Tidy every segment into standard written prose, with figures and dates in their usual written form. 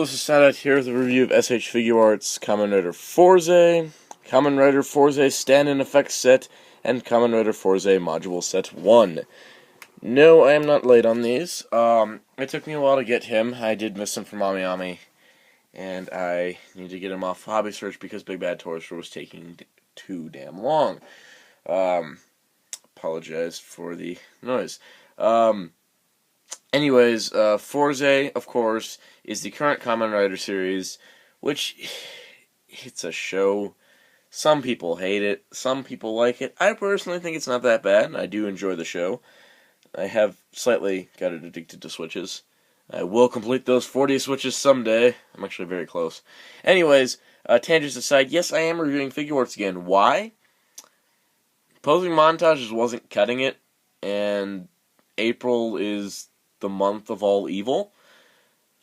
this is Soundout here with a review of SH Figuarts, Kamen Rider Fourze, Kamen Rider Fourze Stand-in Effects Set, and Kamen Rider Fourze Module Set 1. No, I am not late on these. It took me a while to get him. I did miss him from Ami, and I need to get him off Hobby Search because Big Bad Tourist was taking too damn long. Apologize for the noise. Anyways, Fourze, of course, is the current Kamen Rider series, which, it's a show. Some people hate it, some people like it. I personally think it's not that bad, and I do enjoy the show. I have slightly got addicted to switches. I will complete those 40 switches someday. I'm actually very close. Anyways, tangents aside, yes, I am reviewing Figuarts again. Why? Posing montages wasn't cutting it, and April is the month of all evil.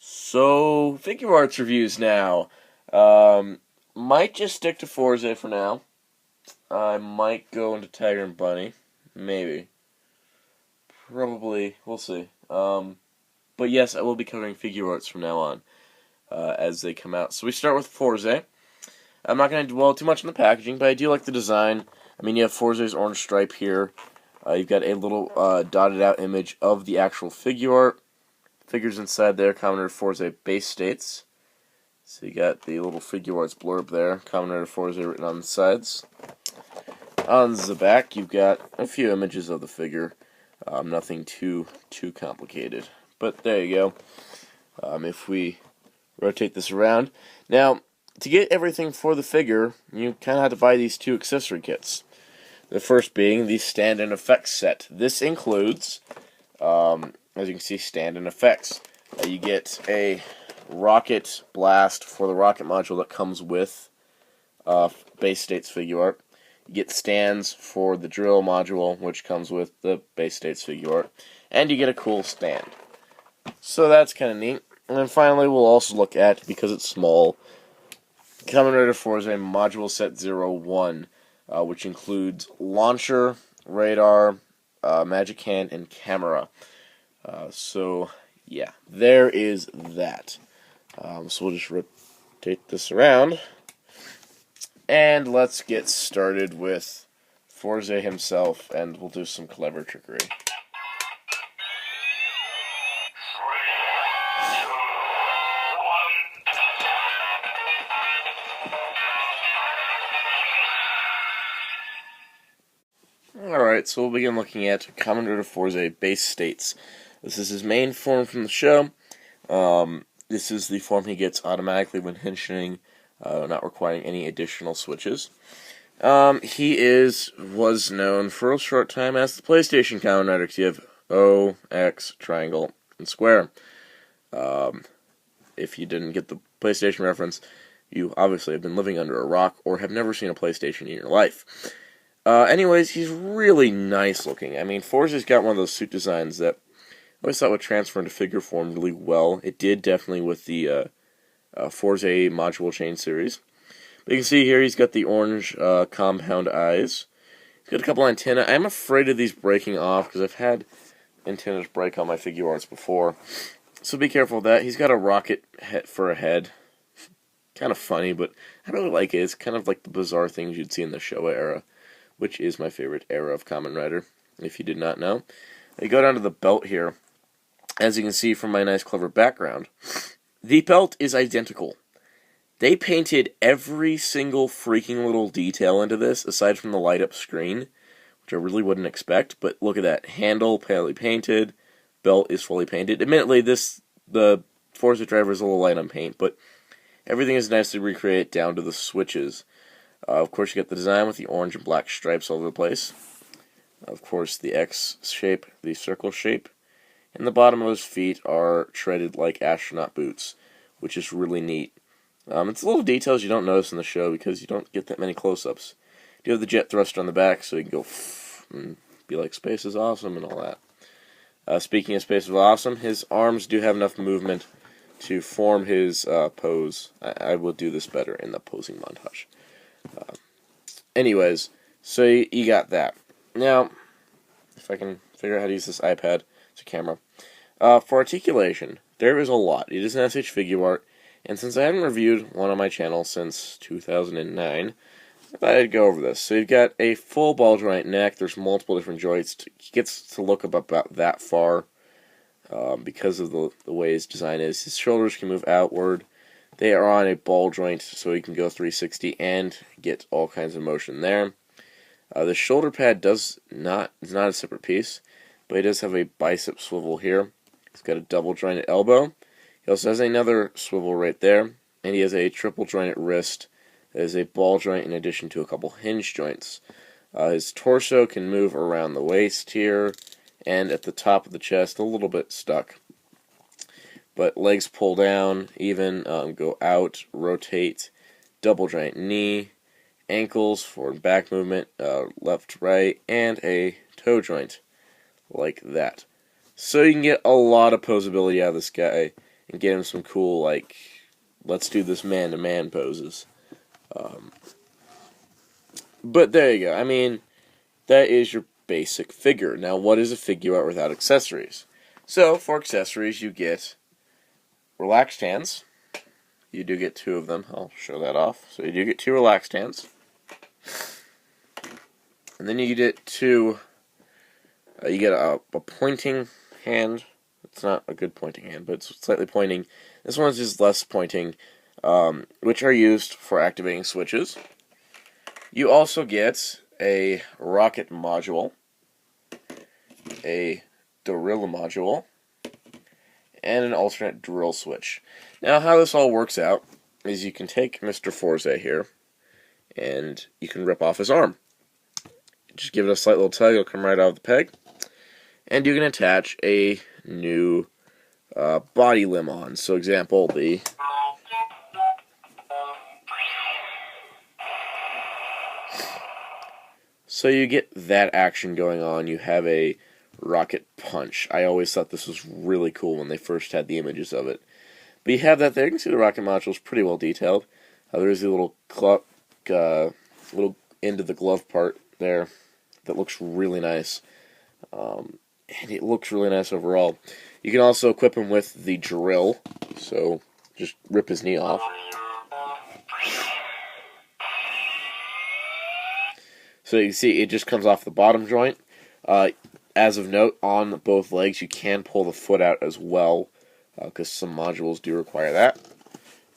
So, Figuarts reviews now. Might just stick to Fourze for now. I might go into Tiger and Bunny. Maybe. Probably. We'll see. But yes, I will be covering Figuarts from now on, as they come out. So we start with Fourze. I'm not going to dwell too much on the packaging, but I do like the design. I mean, you have Fourze's orange stripe here. You've got a little dotted out image of the actual Figuart. Figures inside there, Kamen Rider Fourze base states. So you got the little Figuarts blurb there, Kamen Rider Fourze written on the sides. On the back, you've got a few images of the figure. Nothing too complicated. But there you go. If we rotate this around. Now, to get everything for the figure, you kind of have to buy these two accessory kits. The first being the stand-in effects set. This includes, as you can see, stand-in effects. You get a rocket blast for the rocket module that comes with base states Figuart. You get stands for the drill module, which comes with the base states Figuart. And you get a cool stand. So that's kind of neat. And then finally, we'll also look at, because it's small, Kamen Rider Fourze Module Set 01. Which includes launcher, radar, magic hand, and camera. So, yeah, there is that. So we'll just rotate this around. And let's get started with Fourze himself, and we'll do some clever trickery. Alright, so we'll begin looking at Kamen Rider Fourze base states. This is his main form from the show. This is the form he gets automatically when henching, not requiring any additional switches. He was known for a short time as the PlayStation Kamen Rider, because you have O, X, triangle, and square. If you didn't get the PlayStation reference, you obviously have been living under a rock or have never seen a PlayStation in your life. Anyways, he's really nice looking. I mean, Fourze's got one of those suit designs that I always thought would transfer into figure form really well. It did definitely with the Fourze Module Chain series. But you can see here he's got the orange compound eyes. He's got a couple antennae. I'm afraid of these breaking off because I've had antennas break on my Figuarts before. So be careful of that. He's got a rocket head for a head. Kind of funny, but I really like it. It's kind of like the bizarre things you'd see in the Showa era, which is my favorite era of Kamen Rider, if you did not know. You go down to the belt here. As you can see from my nice clever background, the belt is identical. They painted every single freaking little detail into this, aside from the light-up screen, which I really wouldn't expect, but look at that. Handle, palely painted, belt is fully painted. Admittedly, the Fourze driver is a little light on paint, but everything is nicely recreated down to the switches. Of course, you get the design with the orange and black stripes all over the place. Of course, the X shape, the circle shape. And the bottom of his feet are treaded like astronaut boots, which is really neat. It's little details you don't notice in the show because you don't get that many close-ups. You have the jet thruster on the back, so you can go and be like, space is awesome and all that. Speaking of space is awesome, his arms do have enough movement to form his pose. I will do this better in the posing montage. Anyways, so you got that. Now, if I can figure out how to use this iPad, it's a camera. For articulation, there is a lot. It is an SH Figuart. And since I haven't reviewed one on my channel since 2009, I thought I'd go over this. So you've got a full ball joint neck. There's multiple different joints. He gets to look up about that far because of the way his design is. His shoulders can move outward. They are on a ball joint, so he can go 360 and get all kinds of motion there. The shoulder pad is not a separate piece, but he does have a bicep swivel here. He's got a double jointed elbow. He also has another swivel right there, and he has a triple jointed wrist. That is a ball joint in addition to a couple hinge joints. His torso can move around the waist here, and at the top of the chest, a little bit stuck. But legs pull down, even go out, rotate, double joint knee, ankles, forward and back movement, left, right, and a toe joint, like that. So you can get a lot of posability out of this guy, and get him some cool, like, let's do this man-to-man poses. But there you go. I mean, that is your basic figure. Now, what is a Figuart without accessories? So, for accessories, you get relaxed hands. You do get 2 of them. I'll show that off. So you do get 2 relaxed hands. And then you get 2, you get a pointing hand. It's not a good pointing hand, but it's slightly pointing. This one's just less pointing, which are used for activating switches. You also get a rocket module, a drill module, and an alternate drill switch. Now, how this all works out is you can take Mr. Fourze here, and you can rip off his arm. Just give it a slight little tug, it'll come right out of the peg, and you can attach a new body limb on. So, example, the so you get that action going on. You have a rocket punch. I always thought this was really cool when they first had the images of it. But you have that there. You can see the rocket module is pretty well detailed. There is a little little end of the glove part there that looks really nice. And it looks really nice overall. You can also equip him with the drill. So just rip his knee off. So you can see it just comes off the bottom joint. As of note, on both legs you can pull the foot out as well, because some modules do require that.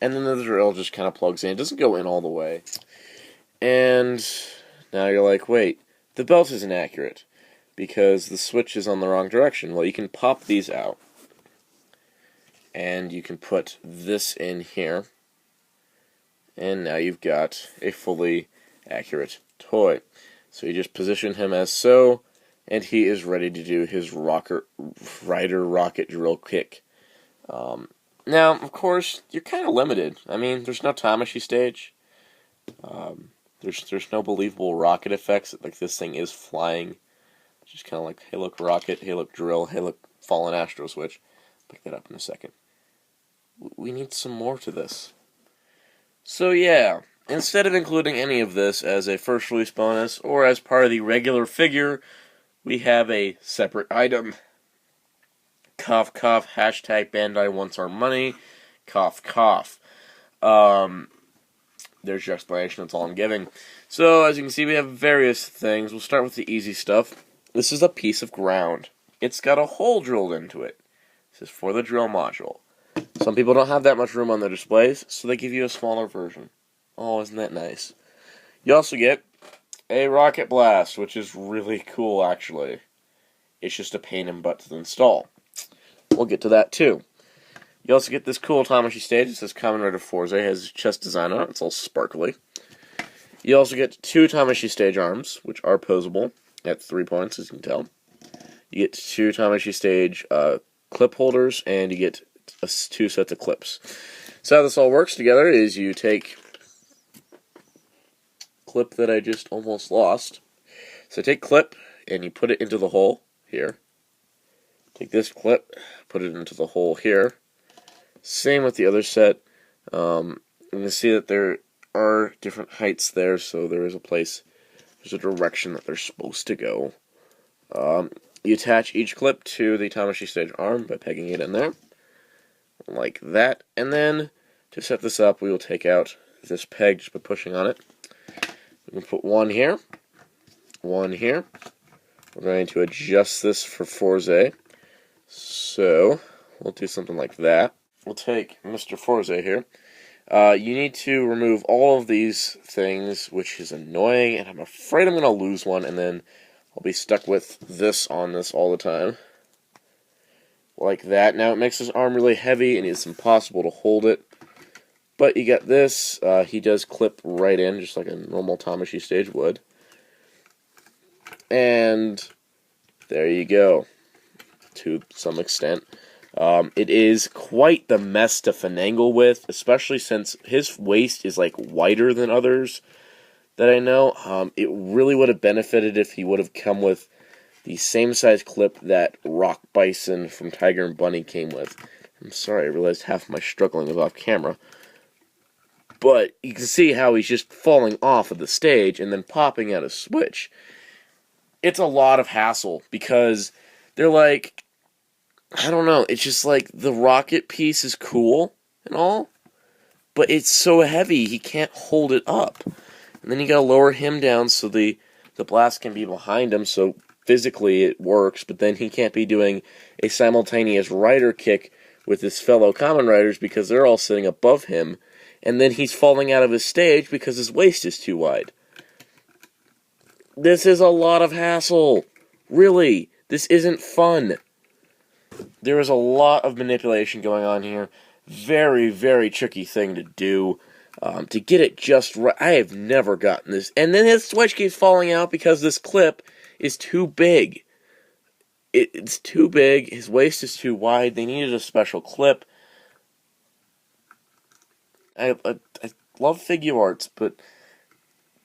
And then the drill just kind of plugs in. It doesn't go in all the way. And now you're like, wait, the belt isn't accurate, because the switch is on the wrong direction. Well, you can pop these out, and you can put this in here, and now you've got a fully accurate toy. So you just position him as so, and he is ready to do his rider rocket drill kick. Now, of course, you're kind of limited. I mean, there's no Tamashii stage. There's no believable rocket effects. Like, this thing is flying. Just kind of like, hey, look, rocket. Hey, look, drill. Hey, look, fallen astro switch. Pick that up in a second. We need some more to this. So, yeah. Instead of including any of this as a first release bonus or as part of the regular figure, we have a separate item. Cough, cough, hashtag Bandai wants our money. Cough, cough. There's your explanation, that's all I'm giving. So, as you can see, we have various things. We'll start with the easy stuff. This is a piece of ground. It's got a hole drilled into it. This is for the drill module. Some people don't have that much room on their displays, so they give you a smaller version. Oh, isn't that nice? You also get a rocket blast, which is really cool, actually. It's just a pain in the butt to install. We'll get to that, too. You also get this cool Tamashii stage. It says Kamen Rider Fourze. It has chest design on it. It's all sparkly. You also get 2 Tamashii stage arms, which are posable at 3 points, as you can tell. You get 2 Tamashii stage clip holders, and you get 2 sets of clips. So how this all works together is you take clip that I just almost lost. So take clip, and you put it into the hole here. Take this clip, put it into the hole here. Same with the other set. You can see that there are different heights there, so there is a place, there's a direction that they're supposed to go. You attach each clip to the Tamashii stage arm by pegging it in there, like that. And then, To set this up, we will take out this peg just by pushing on it. We can put one here, one here. We're going to adjust this for Fourze. So, we'll do something like that. We'll take Mr. Fourze here. You need to remove all of these things, which is annoying, and I'm afraid I'm going to lose one, and then I'll be stuck with this on this all the time. Like that. Now, it makes his arm really heavy, and it's impossible to hold it. But you got this. He does clip right in, just like a normal Tamashii stage would. And there you go, to some extent. It is quite the mess to finagle with, especially since his waist is like wider than others that I know. It really would have benefited if he would have come with the same size clip that Rock Bison from Tiger and Bunny came with. I'm sorry, I realized half of my struggling is off camera. But you can see how he's just falling off of the stage and then popping out a switch. It's a lot of hassle because they're like, I don't know, it's just like the rocket piece is cool and all, but it's so heavy he can't hold it up. And then you gotta lower him down so the blast can be behind him, so physically it works, but then he can't be doing a simultaneous rider kick with his fellow Kamen Riders because they're all sitting above him, and then he's falling out of his stage because his waist is too wide. This is a lot of hassle. Really, this isn't fun. There is a lot of manipulation going on here. Very, very tricky thing to do. To get it just right. I have never gotten this. And then his switch keeps falling out because this clip is too big. It's too big. His waist is too wide. They needed a special clip. I love Figuarts, but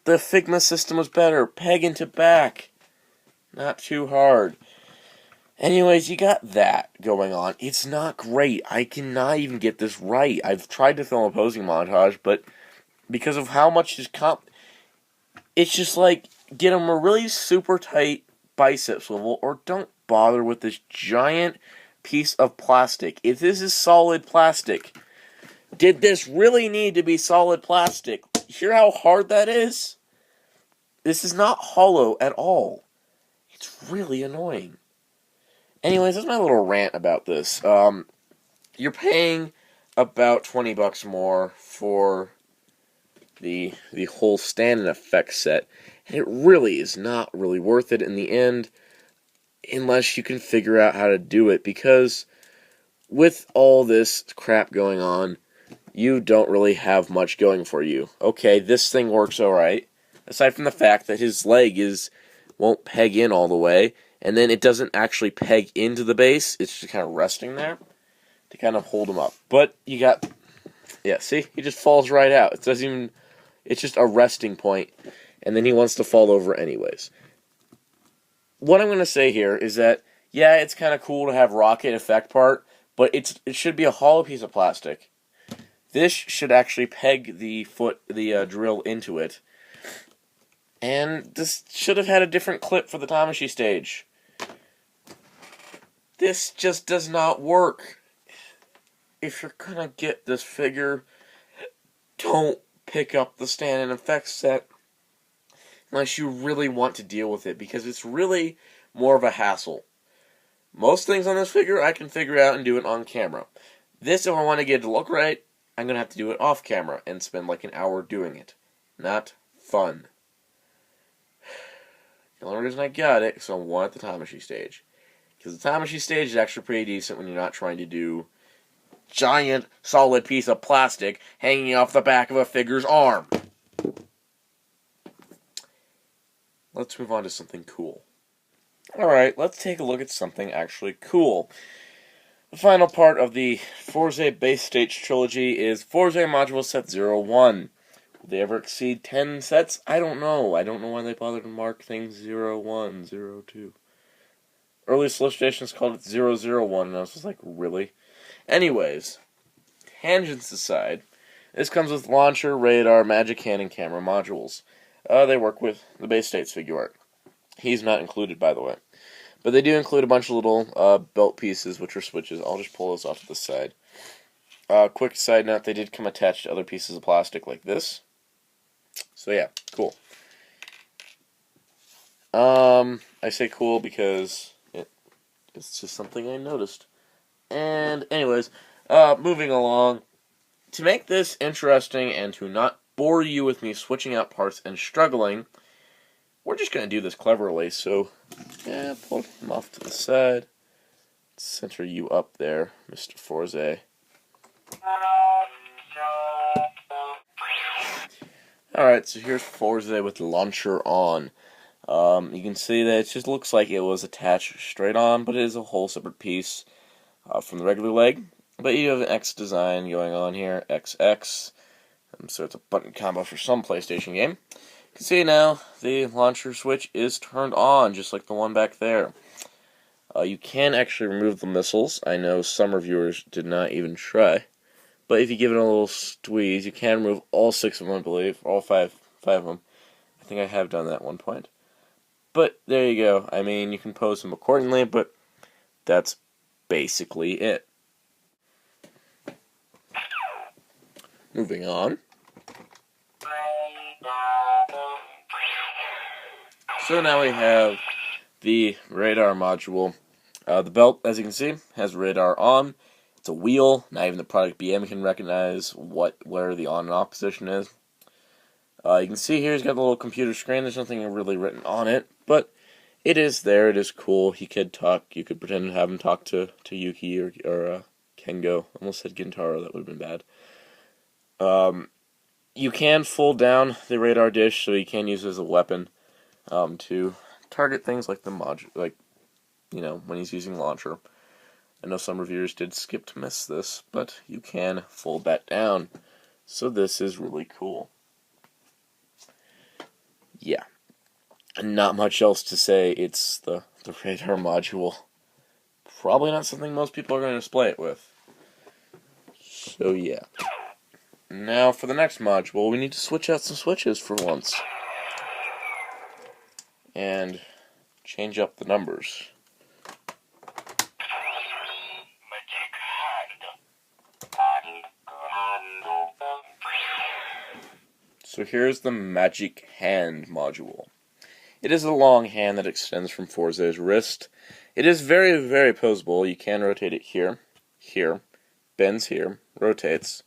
the Figma system was better. Peg into back. Not too hard. Anyways, you got that going on. It's not great. I cannot even get this right. I've tried to film a posing montage, but because of how much his it's just like, get him a really super tight bicep swivel, or don't bother with this giant piece of plastic. If this is solid plastic, did this really need to be solid plastic? Hear how hard that is? This is not hollow at all. It's really annoying. Anyways, that's my little rant about this. You're paying about $20 more for the whole stand and effect set, and it really is not really worth it in the end, unless you can figure out how to do it, because with all this crap going on, you don't really have much going for you. Okay, this thing works alright, aside from the fact that his leg won't peg in all the way, and then it doesn't actually peg into the base, it's just kind of resting there to kind of hold him up. But you got, yeah, see, he just falls right out. It doesn't even, it's just a resting point, and then he wants to fall over anyways. What I'm going to say here is that, yeah, it's kind of cool to have rocket effect part, but it should be a hollow piece of plastic. This should actually peg the drill into it. And this should have had a different clip for the Tamashii stage. This just does not work. If you're gonna get this figure, don't pick up the stand and effects set unless you really want to deal with it, because it's really more of a hassle. Most things on this figure I can figure out and do it on camera. This, if I want to get it to look right, I'm going to have to do it off camera and spend like an hour doing it. Not fun. The only reason I got it is I wanted the Tamashii stage. Because the Tamashii stage is actually pretty decent when you're not trying to do giant solid piece of plastic hanging off the back of a figure's arm. Let's move on to something cool. Alright, let's take a look at something actually cool. The final part of the Fourze base stage trilogy is Fourze Module Set 01. Will they ever exceed 10 sets? I don't know. I don't know why they bothered to mark things 01, 02. Early solicitations called it 001, and I was just like, really? Anyways, tangents aside, this comes with launcher, radar, magic hand, and camera modules. They work with the base state's Figuart. He's not included, by the way. But they do include a bunch of little belt pieces, which are switches. I'll just pull those off to the side. Quick side note, they did come attached to other pieces of plastic like this. So yeah, cool. I say cool because it's just something I noticed. And anyways, moving along. To make this interesting and to not bore you with me switching out parts and struggling, we're just going to do this cleverly. So, yeah, pull him off to the side. Center you up there, Mr. Fourze. Alright, so here's Fourze with the launcher on. You can see that it just looks like it was attached straight on, but it is a whole separate piece from the regular leg. But you have an X design going on here, XX. So it's a button combo for some PlayStation game. You can see now the launcher switch is turned on, just like the one back there. You can actually remove the missiles. I know some reviewers did not even try. But if you give it a little squeeze, you can remove all 6 of them, I believe. All five of them. I think I have done that at one point. But there you go. I mean, you can pose them accordingly, but that's basically it. Moving on. So now we have the radar module. The belt, as you can see, has radar on. It's a wheel. Not even the product BM can recognize where the on and off position is. You can see here he's got the little computer screen. There's nothing really written on it, but it is there. It is cool. He could talk. You could pretend to have him talk to Yuki or Kengo. Almost said Gintaro. That would have been bad. You can fold down the radar dish, so you can use it as a weapon to target things like the module, when he's using launcher. I know some reviewers did skip to miss this, but you can fold that down. So this is really cool. Yeah. Not much else to say. It's the radar module. Probably not something most people are going to display it with. So yeah. Now for the next module, we need to switch out some switches for once. And change up the numbers. So here's the Magic Hand module. It is a long hand that extends from Fourze's wrist. It is very, very posable. You can rotate it here, bends here, rotates,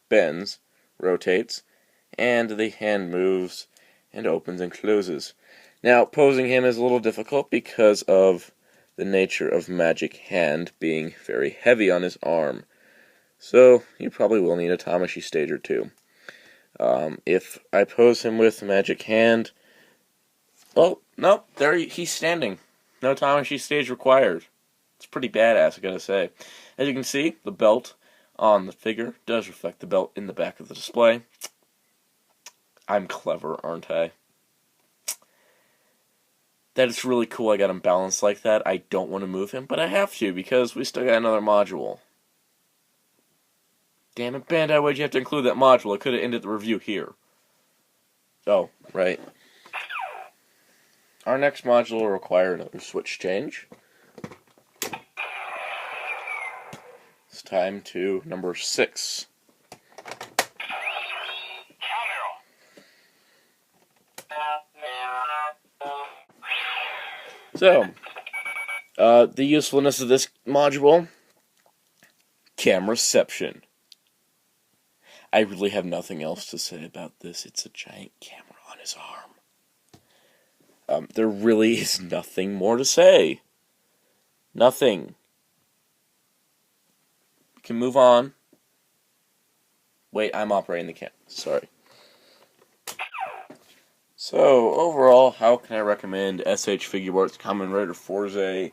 bends, rotates, and the hand moves and opens and closes. Now, posing him is a little difficult because of the nature of Magic Hand being very heavy on his arm. So, you probably will need a Tamashii stage or two. If I pose him with Magic Hand, well, no, there he's standing. No Tamashii stage required. It's pretty badass, I gotta say. As you can see, the belt on the figure does reflect the belt in the back of the display. I'm clever, aren't I? That is really cool I got him balanced like that. I don't want to move him, but I have to because we still got another module. Damn it, Bandai, why'd you have to include that module? I could have ended the review here. Oh, right. Our next module will require another switch change. It's time to number 6. So, the usefulness of this module, cameraception. I really have nothing else to say about this. It's a giant camera on his arm. There really is nothing more to say. Nothing. We can move on. Wait, I'm operating the camera. Sorry. So, overall, how can I recommend SH Figuarts Kamen Rider Fourze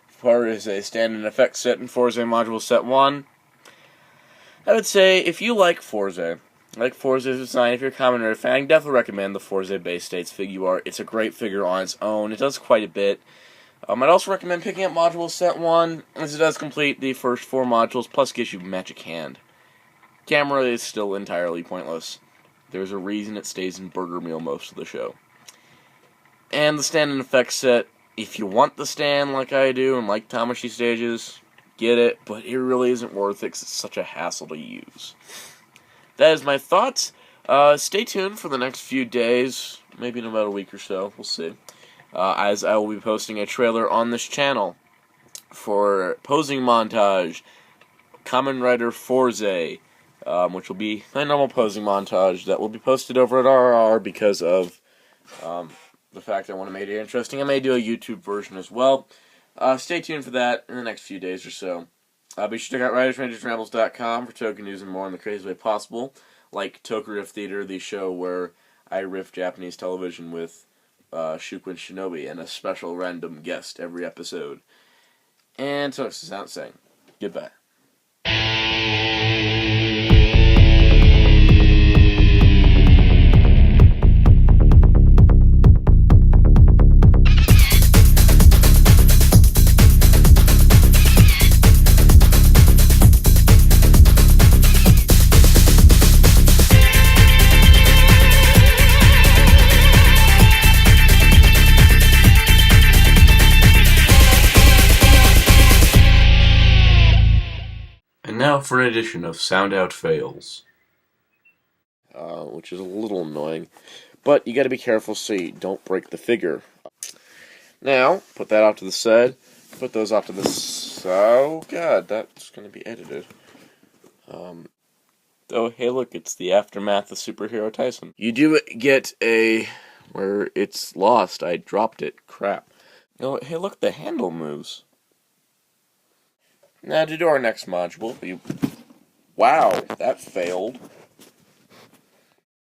Fourze stand-in effect set in Fourze module set 1? I would say, if you like Fourze design, if you're a Kamen Rider fan, I definitely recommend the Fourze Base States Figuart. It's a great figure on its own. It does quite a bit. I'd also recommend picking up module set 1, as it does complete the first 4 modules, plus gives you Magic Hand. Camera is still entirely pointless. There's a reason it stays in Burger Meal most of the show. And the stand-in effects set, if you want the stand like I do and like Tamashii stages, get it, but it really isn't worth it because it's such a hassle to use. That is my thoughts. Stay tuned for the next few days, maybe in about a week or so, we'll see, as I will be posting a trailer on this channel for Posing Montage, Kamen Rider Fourze, which will be my normal posing montage that will be posted over at RR because of the fact I want to make it interesting. I may do a YouTube version as well. Stay tuned for that in the next few days or so. Be sure to check out writersrangersrambles.com for token news and more in the craziest way possible, like Toku Riff Theater, the show where I riff Japanese television with Shuken Shinobi and a special random guest every episode. And so it's Soundout saying goodbye. Now for an edition of Soundout Fails, which is a little annoying, but you got to be careful so you don't break the figure. Now, put that off to the side. Put those off to the oh god, that's going to be edited. Oh, hey look, it's the aftermath of Superhero Tyson. You do get a where it's lost. I dropped it. Crap. Oh, hey look, the handle moves. Now, to do our next module, wow, that failed.